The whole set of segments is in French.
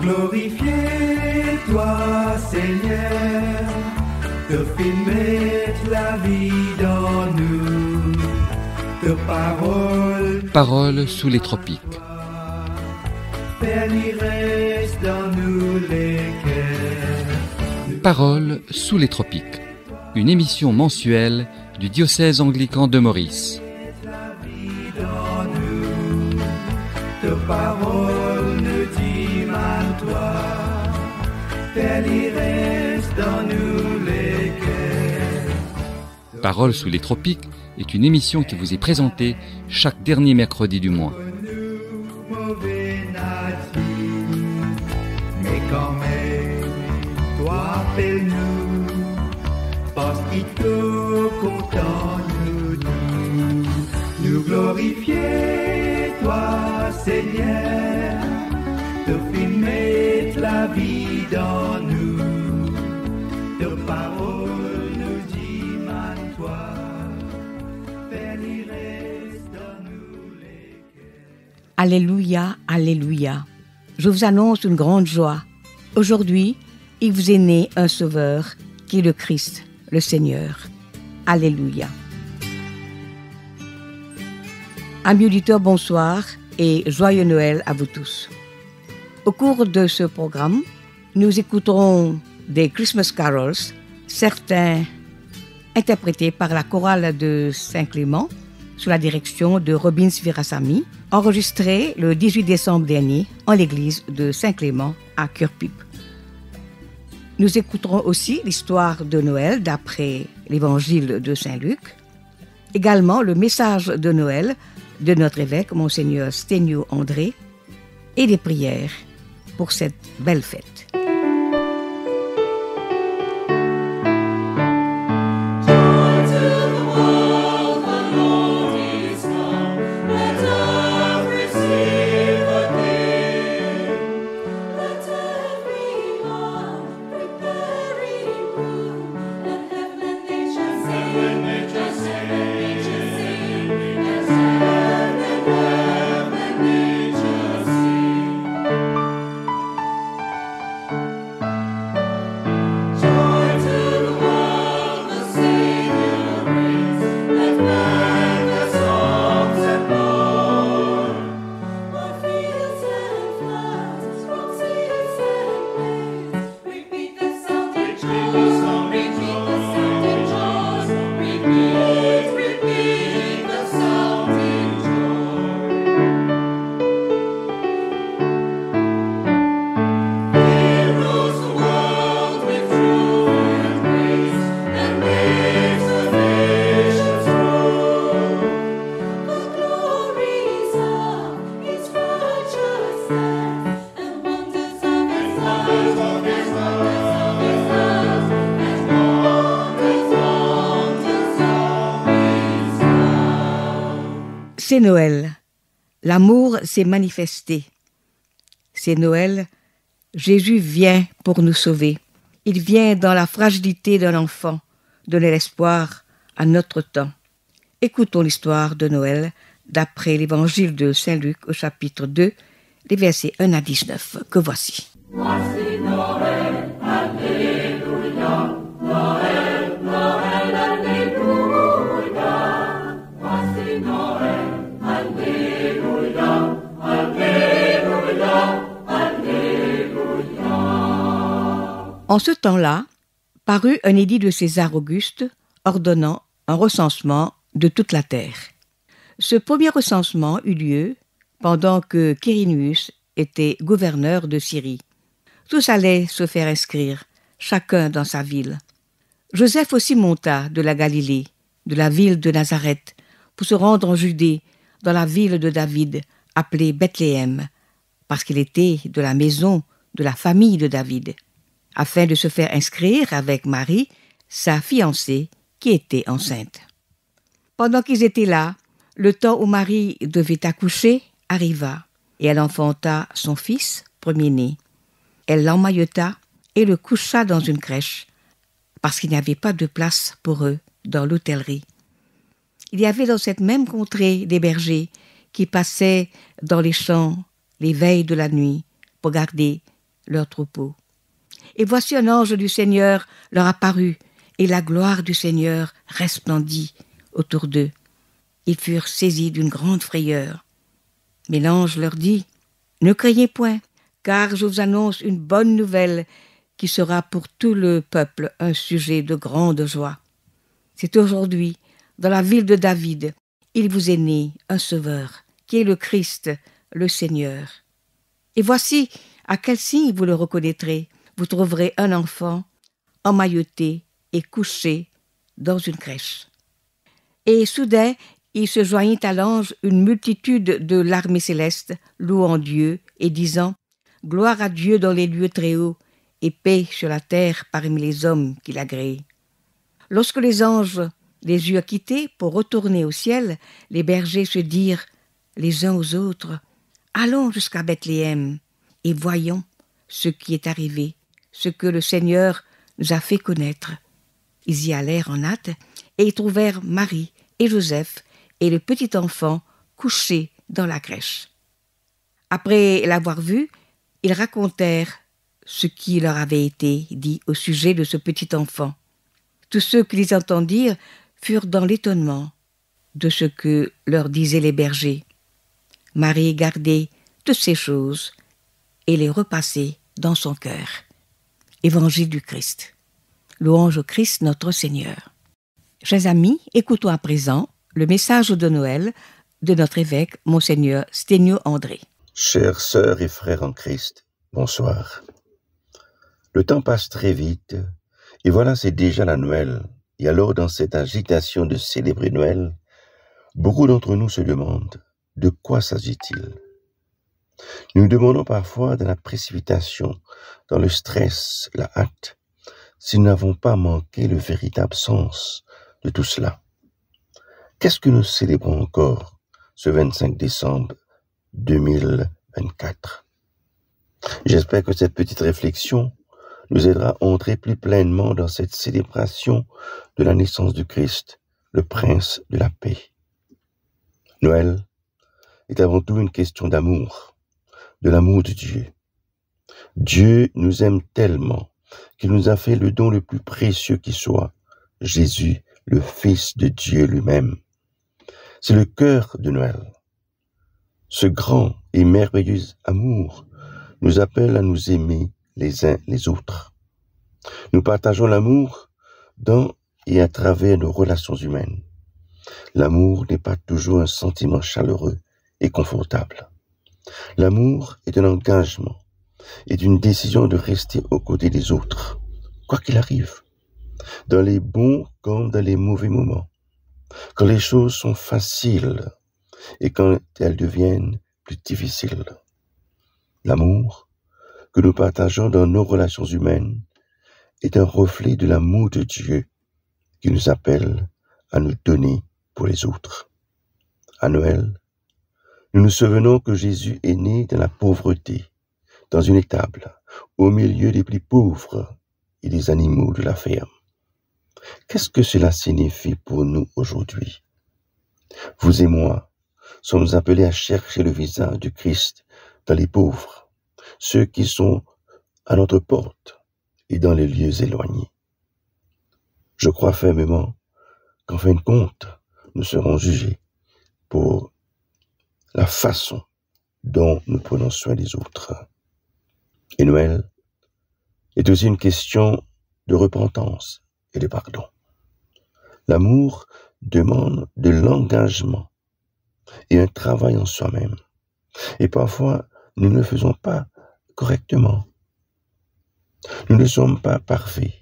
glorifier toi, Seigneur, te fais mettre la vie dans nous, de Paroles sous les tropiques. Père, il reste dans nous les cœurs. Paroles sous les tropiques. Une émission mensuelle du diocèse anglican de Maurice. La vie dans nous, de parole ne dit mal toi. Père, il reste dans nous les cœurs. Paroles sous les tropiques est une émission qui vous est présentée chaque dernier mercredi du mois. Nous, mauvais natifs, mais quand même, toi appelle-nous, parce qu'il te content nous glorifier, toi, Seigneur, te fais mettre la vie dans nous, de parole nous dit mal toi, Père, il reste dans nous les cœurs. Alléluia, Alléluia. Je vous annonce une grande joie. Aujourd'hui, il vous est né un sauveur qui est le Christ, le Seigneur. Alléluia. Amis auditeurs, bonsoir et joyeux Noël à vous tous. Au cours de ce programme, nous écouterons des Christmas carols, certains interprétés par la chorale de Saint-Clément sous la direction de Robins Virasamy, enregistrés le 18 décembre dernier en l'église de Saint-Clément à Curepipe. Nous écouterons aussi l'histoire de Noël d'après l'évangile de Saint-Luc, également le message de Noël de notre évêque, Monseigneur Sténio André, et des prières pour cette belle fête. C'est Noël. L'amour s'est manifesté. C'est Noël. Jésus vient pour nous sauver. Il vient dans la fragilité d'un enfant, donner l'espoir à notre temps. Écoutons l'histoire de Noël d'après l'évangile de Saint-Luc au chapitre 2, les versets 1 à 19, que voici. Voici Noël, Alléluia, Noël, Noël, Alléluia. Voici Noël, Alléluia, Alléluia, Alléluia. En ce temps-là, parut un édit de César Auguste ordonnant un recensement de toute la terre. Ce premier recensement eut lieu pendant que Quirinius était gouverneur de Syrie. Tous allaient se faire inscrire, chacun dans sa ville. Joseph aussi monta de la Galilée, de la ville de Nazareth, pour se rendre en Judée, dans la ville de David, appelée Bethléem, parce qu'il était de la maison de la famille de David, afin de se faire inscrire avec Marie, sa fiancée, qui était enceinte. Pendant qu'ils étaient là, le temps où Marie devait accoucher arriva, et elle enfanta son fils, premier-né. Elle l'emmaillota et le coucha dans une crèche, parce qu'il n'y avait pas de place pour eux dans l'hôtellerie. Il y avait dans cette même contrée des bergers qui passaient dans les champs les veilles de la nuit pour garder leur troupeau. Et voici un ange du Seigneur leur apparut, et la gloire du Seigneur resplendit autour d'eux. Ils furent saisis d'une grande frayeur. Mais l'ange leur dit, « Ne craignez point, car je vous annonce une bonne nouvelle qui sera pour tout le peuple un sujet de grande joie. C'est aujourd'hui, dans la ville de David, il vous est né un sauveur, qui est le Christ, le Seigneur. Et voici à quel signe vous le reconnaîtrez. Vous trouverez un enfant emmailloté et couché dans une crèche. » Et soudain, il se joignit à l'ange une multitude de l'armée céleste, louant Dieu et disant « Gloire à Dieu dans les lieux très hauts, et paix sur la terre parmi les hommes qu'il a créés. » Lorsque les anges les eurent quittés pour retourner au ciel, les bergers se dirent les uns aux autres « Allons jusqu'à Bethléem et voyons ce qui est arrivé, ce que le Seigneur nous a fait connaître. » Ils y allèrent en hâte et y trouvèrent Marie et Joseph et le petit enfant couché dans la crèche. Après l'avoir vu, ils racontèrent ce qui leur avait été dit au sujet de ce petit enfant. Tous ceux qui les entendirent furent dans l'étonnement de ce que leur disaient les bergers. Marie gardait toutes ces choses et les repassait dans son cœur. Évangile du Christ. Louange au Christ notre Seigneur. Chers amis, écoutons à présent le message de Noël de notre évêque, Monseigneur Sténio André. Chères sœurs et frères en Christ, bonsoir. Le temps passe très vite, et voilà, c'est déjà la Noël. Et alors, dans cette agitation de célébrer Noël, beaucoup d'entre nous se demandent de quoi s'agit-il. Nous nous demandons parfois, dans la précipitation, dans le stress, la hâte, si nous n'avons pas manqué le véritable sens de tout cela. Qu'est-ce que nous célébrons encore ce 25 décembre 2024? J'espère que cette petite réflexion nous aidera à entrer plus pleinement dans cette célébration de la naissance du Christ, le Prince de la paix. Noël est avant tout une question d'amour, de l'amour de Dieu. Dieu nous aime tellement qu'il nous a fait le don le plus précieux qui soit, Jésus, le Fils de Dieu lui-même. C'est le cœur de Noël. Ce grand et merveilleux amour nous appelle à nous aimer les uns les autres. Nous partageons l'amour dans et à travers nos relations humaines. L'amour n'est pas toujours un sentiment chaleureux et confortable. L'amour est un engagement, est une décision de rester aux côtés des autres, quoi qu'il arrive, dans les bons comme dans les mauvais moments, quand les choses sont faciles et quand elles deviennent plus difficiles. L'amour que nous partageons dans nos relations humaines est un reflet de l'amour de Dieu qui nous appelle à nous donner pour les autres. À Noël, nous nous souvenons que Jésus est né dans la pauvreté, dans une étable, au milieu des plus pauvres et des animaux de la ferme. Qu'est-ce que cela signifie pour nous aujourd'hui? Vous et moi sommes appelés à chercher le visage du Christ dans les pauvres, ceux qui sont à notre porte et dans les lieux éloignés. Je crois fermement qu'en fin de compte, nous serons jugés pour la façon dont nous prenons soin des autres. Et Noël est aussi une question de repentance et de pardon. L'amour demande de l'engagement et un travail en soi-même. Et parfois, nous ne le faisons pas correctement. Nous ne sommes pas parfaits.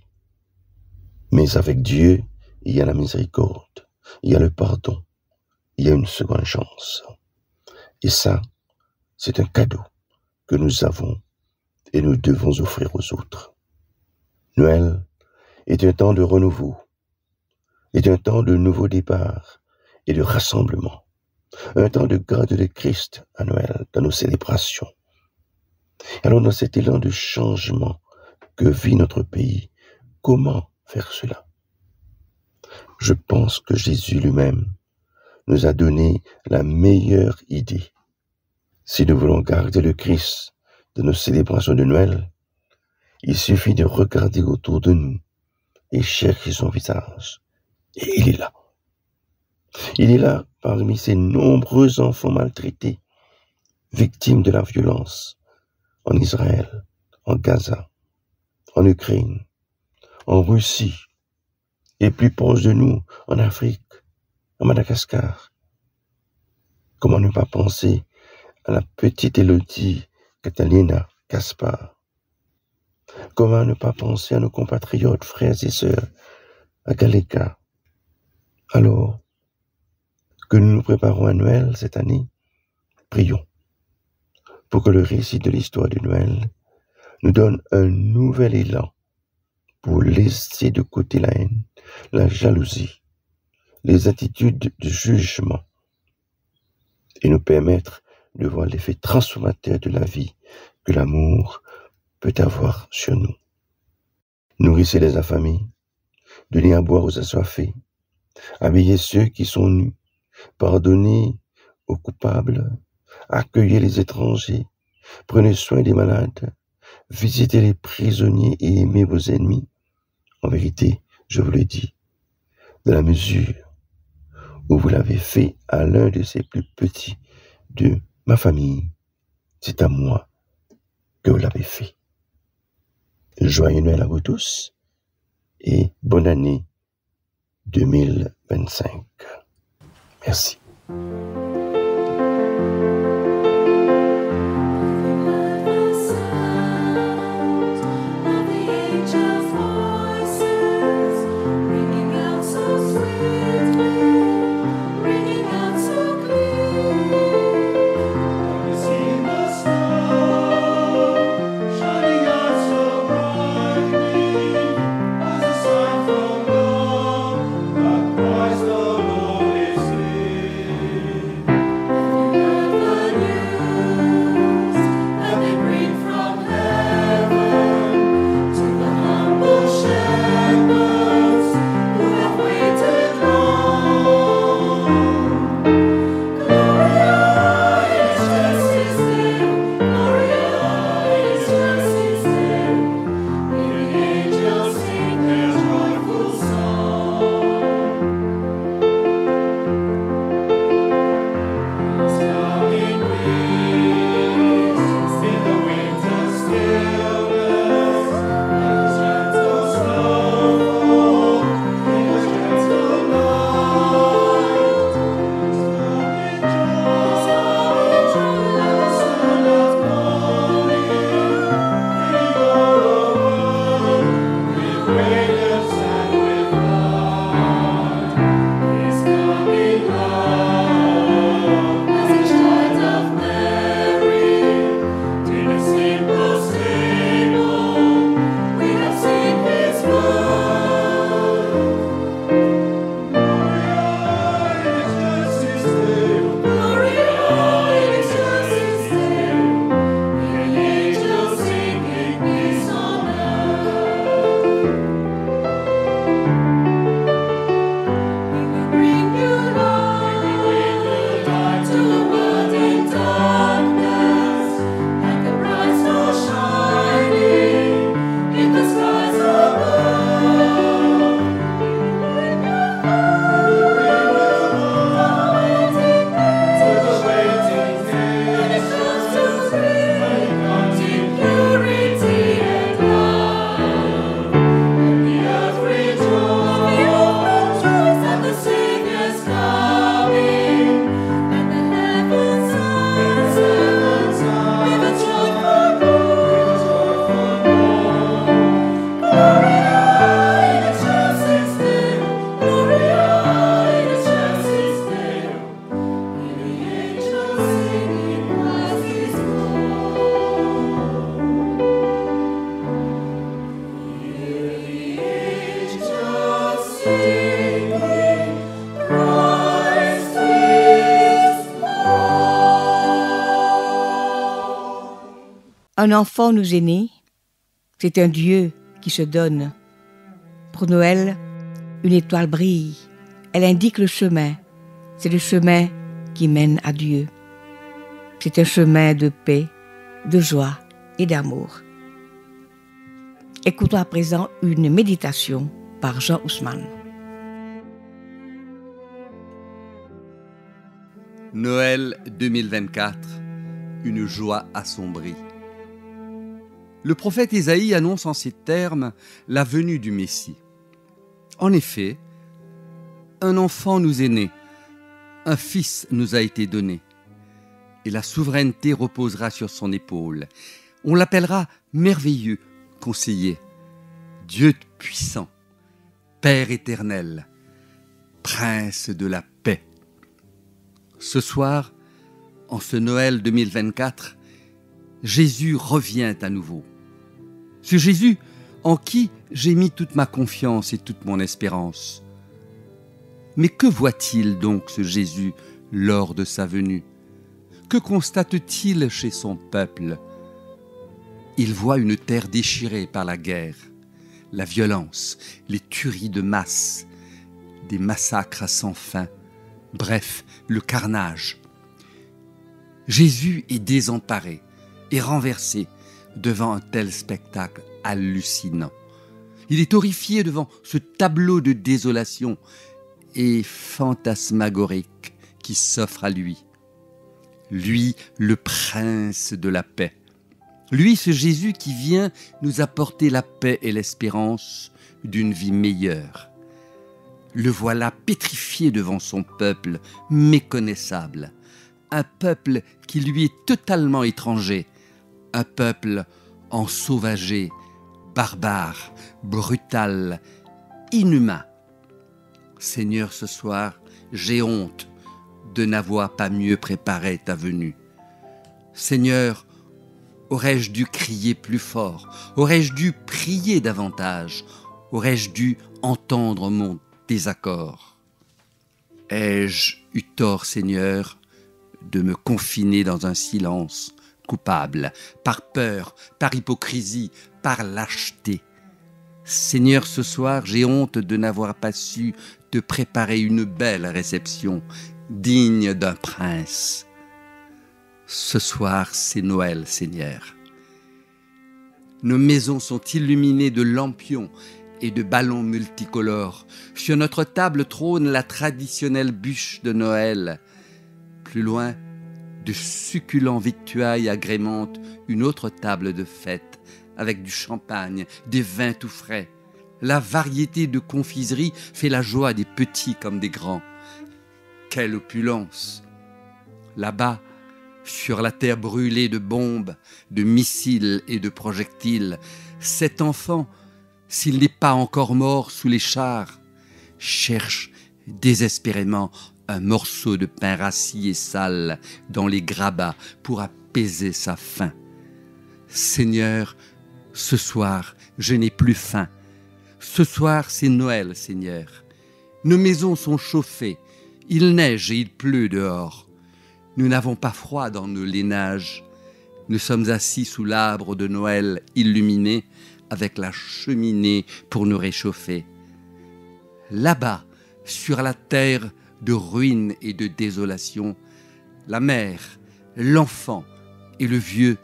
Mais avec Dieu, il y a la miséricorde, il y a le pardon, il y a une seconde chance. Et ça, c'est un cadeau que nous avons et nous devons offrir aux autres. Noël est un temps de renouveau, est un temps de nouveau départ et de rassemblement, un temps de garde de Christ à Noël dans nos célébrations. Alors dans cet élan de changement que vit notre pays, comment faire cela? Je pense que Jésus lui-même nous a donné la meilleure idée. Si nous voulons garder le Christ de nos célébrations de Noël, il suffit de regarder autour de nous et chercher son visage. Et il est là. Il est là parmi ces nombreux enfants maltraités, victimes de la violence, en Israël, en Gaza, en Ukraine, en Russie, et plus proche de nous, en Afrique, à Madagascar. Comment ne pas penser à la petite Élodie, Catalina, Gaspard? Comment ne pas penser à nos compatriotes, frères et sœurs, à Galeka? Alors, que nous nous préparons à Noël cette année, prions pour que le récit de l'histoire de Noël nous donne un nouvel élan pour laisser de côté la haine, la jalousie, les attitudes de jugement et nous permettre de voir l'effet transformateur de la vie que l'amour peut avoir sur nous. Nourrissez les affamés, donnez à boire aux assoiffés, habillez ceux qui sont nus, pardonnez aux coupables, accueillez les étrangers, prenez soin des malades, visitez les prisonniers et aimez vos ennemis. En vérité, je vous le dis, dans la mesure où vous l'avez fait à l'un de ces plus petits de ma famille, c'est à moi que vous l'avez fait. Joyeux Noël à vous tous et bonne année 2025. Merci. Un enfant nous est né, c'est un Dieu qui se donne. Pour Noël, une étoile brille, elle indique le chemin, c'est le chemin qui mène à Dieu. C'est un chemin de paix, de joie et d'amour. Écoutons à présent une méditation par Jean Ousmane. Noël 2024, une joie assombrie. Le prophète Ésaïe annonce en ces termes la venue du Messie. En effet, un enfant nous est né, un fils nous a été donné, et la souveraineté reposera sur son épaule. On l'appellera merveilleux conseiller, Dieu puissant, Père éternel, Prince de la paix. Ce soir, en ce Noël 2024, Jésus revient à nouveau. Ce Jésus en qui j'ai mis toute ma confiance et toute mon espérance. Mais que voit-il donc ce Jésus lors de sa venue? Que constate-t-il chez son peuple? Il voit une terre déchirée par la guerre, la violence, les tueries de masse, des massacres sans fin, bref, le carnage. Jésus est désemparé et renversé devant un tel spectacle hallucinant. Il est horrifié devant ce tableau de désolation et fantasmagorique qui s'offre à lui. Lui, le prince de la paix. Lui, ce Jésus qui vient nous apporter la paix et l'espérance d'une vie meilleure. Le voilà pétrifié devant son peuple, méconnaissable. Un peuple qui lui est totalement étranger. Un peuple ensauvagé, barbare, brutal, inhumain. Seigneur, ce soir, j'ai honte de n'avoir pas mieux préparé ta venue. Seigneur, aurais-je dû crier plus fort? Aurais-je dû prier davantage? Aurais-je dû entendre mon désaccord? Ai-je eu tort, Seigneur, de me confiner dans un silence coupable, par peur, par hypocrisie, par lâcheté? Seigneur, ce soir, j'ai honte de n'avoir pas su te préparer une belle réception, digne d'un prince. Ce soir, c'est Noël, Seigneur. Nos maisons sont illuminées de lampions et de ballons multicolores. Sur notre table trône la traditionnelle bûche de Noël. Plus loin, de succulents victuailles agrémentent une autre table de fête avec du champagne, des vins tout frais. La variété de confiseries fait la joie des petits comme des grands. Quelle opulence! Là-bas, sur la terre brûlée de bombes, de missiles et de projectiles, cet enfant, s'il n'est pas encore mort sous les chars, cherche désespérément un morceau de pain rassis et sale dans les grabats pour apaiser sa faim. Seigneur, ce soir, je n'ai plus faim. Ce soir, c'est Noël, Seigneur. Nos maisons sont chauffées, il neige et il pleut dehors. Nous n'avons pas froid dans nos lainages. Nous sommes assis sous l'arbre de Noël illuminé avec la cheminée pour nous réchauffer. Là-bas, sur la terre de ruines et de désolation, la mère, l'enfant et le vieux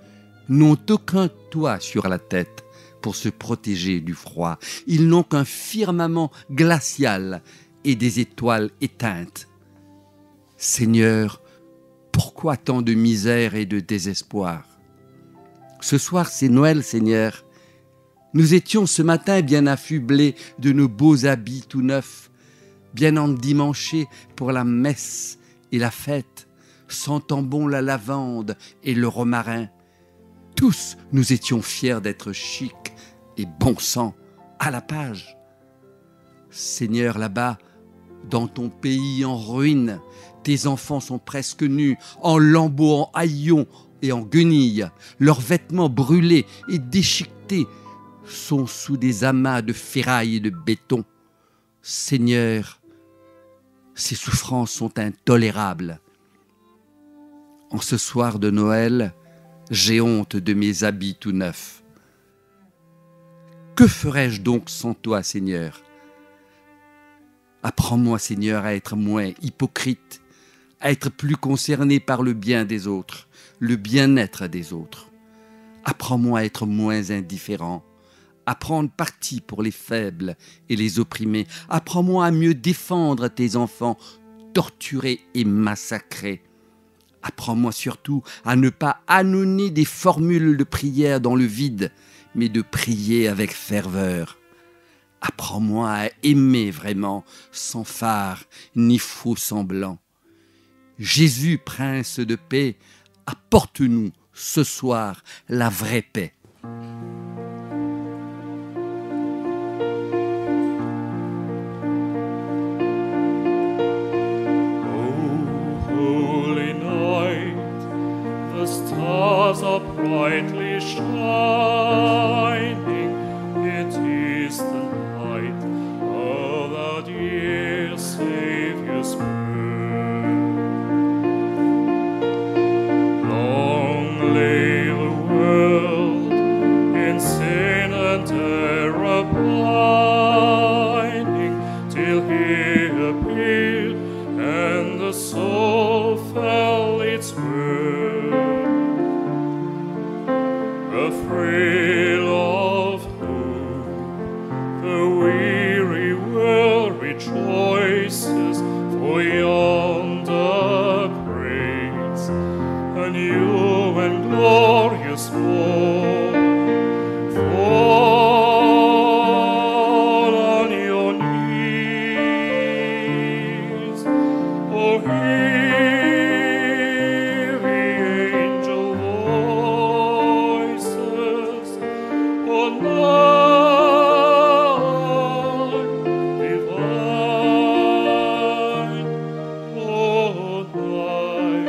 n'ont aucun toit sur la tête pour se protéger du froid. Ils n'ont qu'un firmament glacial et des étoiles éteintes. Seigneur, pourquoi tant de misère et de désespoir? Ce soir, c'est Noël, Seigneur. Nous étions ce matin bien affublés de nos beaux habits tout neufs, bien endimanchés pour la messe et la fête, sentant bon la lavande et le romarin. Tous, nous étions fiers d'être chics et bon sang, à la page. Seigneur, là-bas, dans ton pays en ruine, tes enfants sont presque nus, en lambeaux, en haillons et en guenilles. Leurs vêtements brûlés et déchiquetés sont sous des amas de ferraille et de béton. Seigneur, ces souffrances sont intolérables. En ce soir de Noël, j'ai honte de mes habits tout neufs. Que ferais-je donc sans toi, Seigneur? Apprends-moi, Seigneur, à être moins hypocrite, à être plus concerné par le bien des autres, le bien-être des autres. Apprends-moi à être moins indifférent, à prendre parti pour les faibles et les opprimés. Apprends-moi à mieux défendre tes enfants torturés et massacrés. Apprends-moi surtout à ne pas ânonner des formules de prière dans le vide, mais de prier avec ferveur. Apprends-moi à aimer vraiment, sans phare ni faux semblant. Jésus, Prince de paix, apporte-nous ce soir la vraie paix. The stars are brightly shining. It is the night of our dear Saviour's birth. Long lay the world in sin and error pining, till He appeared and the soul felt its worth. A thrill of hope, the weary world rejoices, for yonder breaks a new and glorious morn. Fall on your knees, oh hear the angel voices, oh night divine, oh night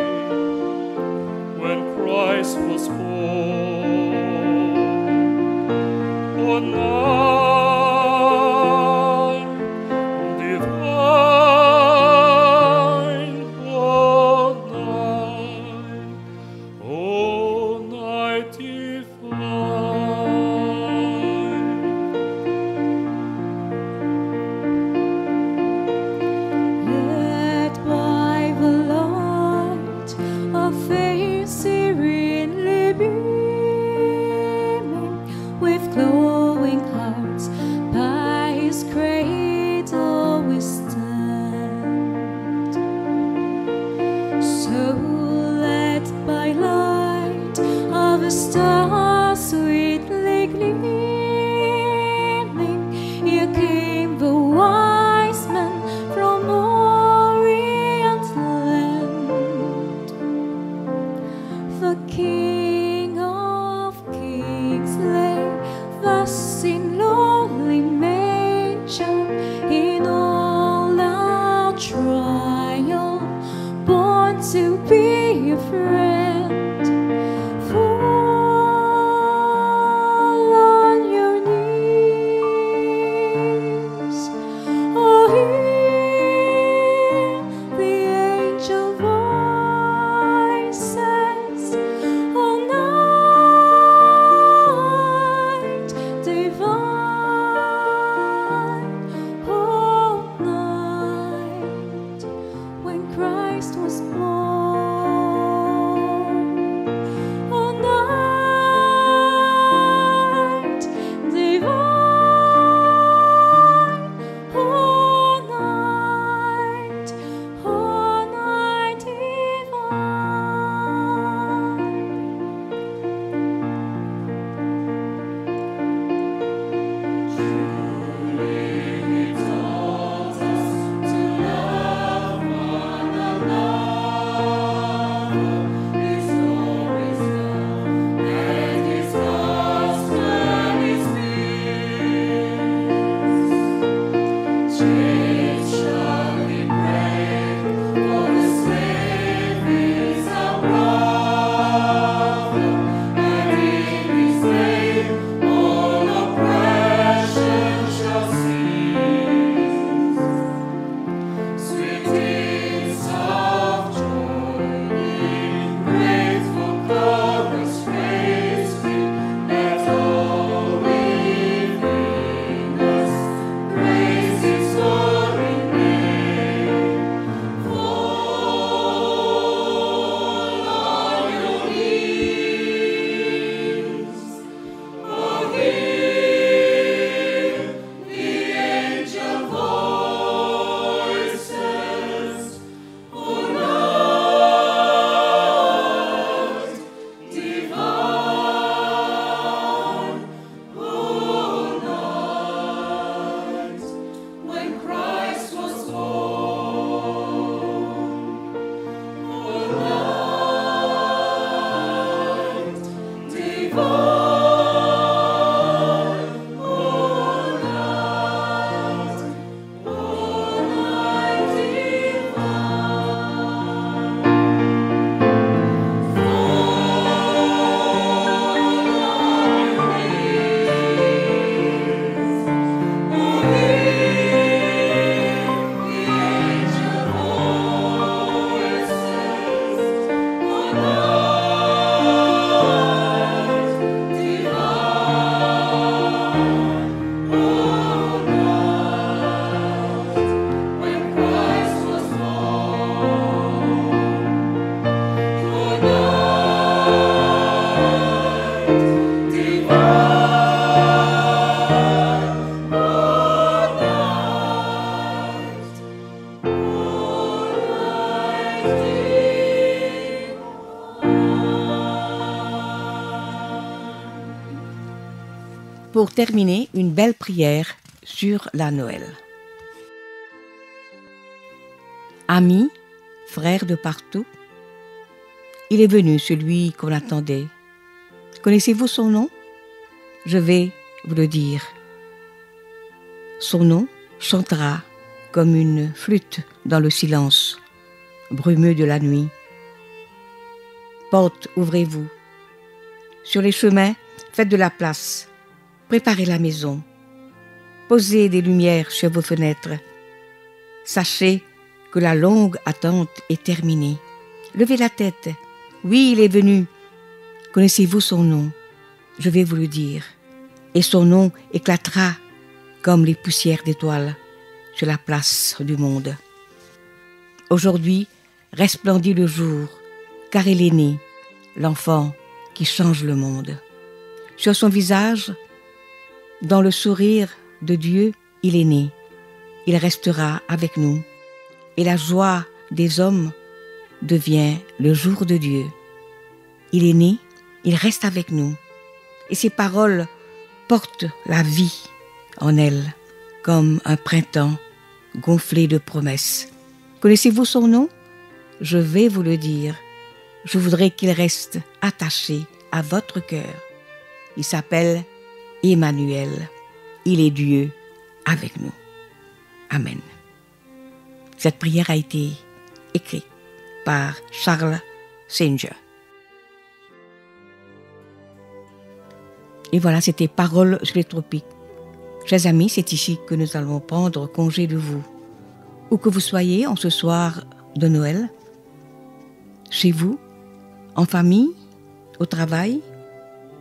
when Christ was born, oh night divine, oh night divine. Led by the light of faith serenely beaming, with glowing hearts by His cradle we stand. So led by light of a star sweetly gleaming, here came the wise men from Orient land. The King of Kings lay thus in lowly manger, in all our trial, born to be a friend. Fall on your knees, oh hear the angel voices, oh night divine, oh night when Christ was born, oh night divine, oh night divine. pour terminer, une belle prière sur la Noël. Amis, frères de partout, il est venu celui qu'on attendait. Connaissez-vous son nom? Je vais vous le dire. Son nom chantera comme une flûte dans le silence brumeux de la nuit. Portes, ouvrez-vous. Sur les chemins, faites de la place. Préparez la maison. Posez des lumières sur vos fenêtres. Sachez que la longue attente est terminée. Levez la tête. Oui, il est venu. Connaissez-vous son nom? Je vais vous le dire. Et son nom éclatera comme les poussières d'étoiles sur la place du monde. Aujourd'hui, resplendit le jour, car il est né, l'enfant qui change le monde. Sur son visage, dans le sourire de Dieu, il est né. Il restera avec nous. Et la joie des hommes devient le jour de Dieu. Il est né, il reste avec nous. Et ses paroles portent la vie en elles, comme un printemps gonflé de promesses. Connaissez-vous son nom? Je vais vous le dire. Je voudrais qu'il reste attaché à votre cœur. Il s'appelle Emmanuel. Il est Dieu avec nous. Amen. Cette prière a été écrite par Charles Singer. Et voilà, c'était Paroles sur les tropiques. Chers amis, c'est ici que nous allons prendre congé de vous. Où que vous soyez en ce soir de Noël, chez vous, en famille, au travail,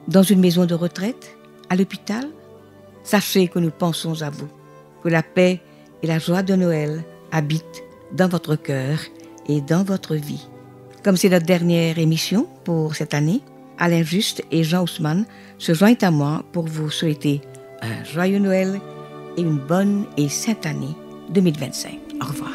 dans une maison de retraite, à l'hôpital, sachez que nous pensons à vous, que la paix et la joie de Noël habitent dans votre cœur et dans votre vie. Comme c'est notre dernière émission pour cette année, Alain Juste et Jean Haussmann se joignent à moi pour vous souhaiter un joyeux Noël et une bonne et sainte année 2025. Au revoir.